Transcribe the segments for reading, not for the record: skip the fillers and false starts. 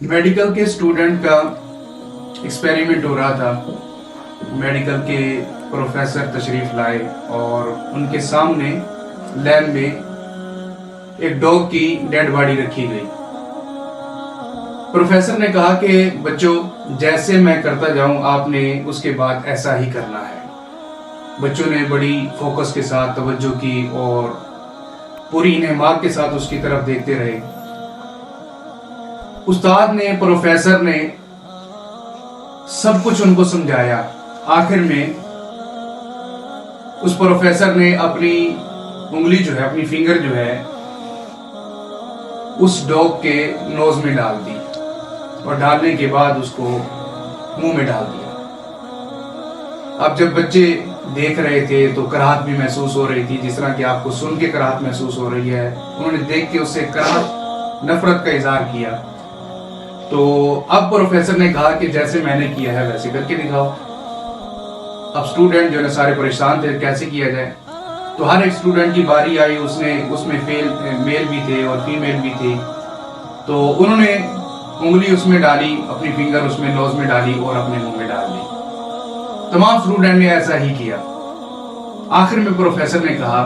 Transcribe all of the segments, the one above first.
Medical के student का experiment हो रहा था। मेडिकल के प्रोफेसर तशरीफ लाए और उनके सामने लैब में एक डॉग की डेड बॉडी रखी गई। प्रोफेसर ने कहा कि बच्चों, जैसे मैं करता जाऊं आपने उसके बाद ऐसा ही करना है। बच्चों ने बड़ी फोकस के साथ तवज्जो की और पूरी इन्हमाक के साथ उसकी तरफ देखते रहे। उस्ताद ने, प्रोफेसर ने सब कुछ उनको समझाया। आखिर में उस प्रोफेसर ने अपनी उंगली जो है, अपनी फिंगर जो है, उस डॉग के नोज में डाल दी और डालने के बाद उसको मुंह में डाल दिया। अब जब बच्चे देख रहे थे तो कराहत भी महसूस हो रही थी, जिस तरह कि आपको सुन के कराहत महसूस हो रही है। उन्होंने देख के उससे कराहत, नफरत का इजहार किया। तो अब प्रोफेसर ने कहा कि जैसे मैंने किया है वैसे करके दिखाओ। अब स्टूडेंट जो है सारे परेशान थे, कैसे किया जाए। तो हर एक स्टूडेंट की बारी आई। उसमें मेल भी थे और फीमेल भी थे। तो उन्होंने उंगली उसमें डाली, अपनी फिंगर उसमें नोज में डाली और अपने मुंह में डाल दी। तमाम स्टूडेंट ने ऐसा ही किया। आखिर में प्रोफेसर ने कहा,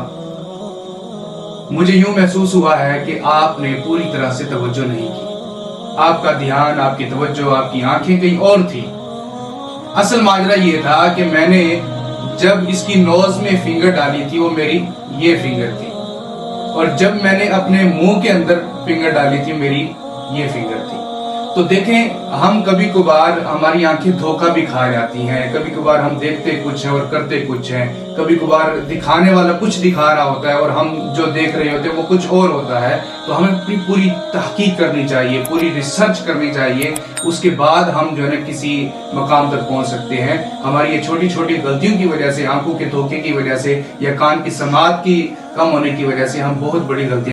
मुझे यूं महसूस हुआ है कि आपने पूरी तरह से तवज्जो नहीं की। आपका ध्यान, आपकी तवज्जो, आपकी आंखें कहीं और थी। असल माजरा ये था कि मैंने जब इसकी नोज में फिंगर डाली थी वो मेरी ये फिंगर थी, और जब मैंने अपने मुंह के अंदर फिंगर डाली थी मेरी ये फिंगर थी। तो देखें, हम कभी कभार हमारी आंखें धोखा भी खा जाती हैं। कभी कभार हम देखते कुछ हैं और करते कुछ हैं। कभी कभार दिखाने वाला कुछ दिखा रहा होता है और हम जो देख रहे होते हैं वो कुछ और होता है। तो हमें अपनी पूरी तहकीक करनी चाहिए, पूरी रिसर्च करनी चाहिए। उसके बाद हम जो है ना किसी मकाम तक पहुंच सकते हैं। हमारी ये छोटी छोटी गलतियों की वजह से, आंखों के धोखे की वजह से या कान की समात की कम होने की वजह से हम बहुत बड़ी गलतियां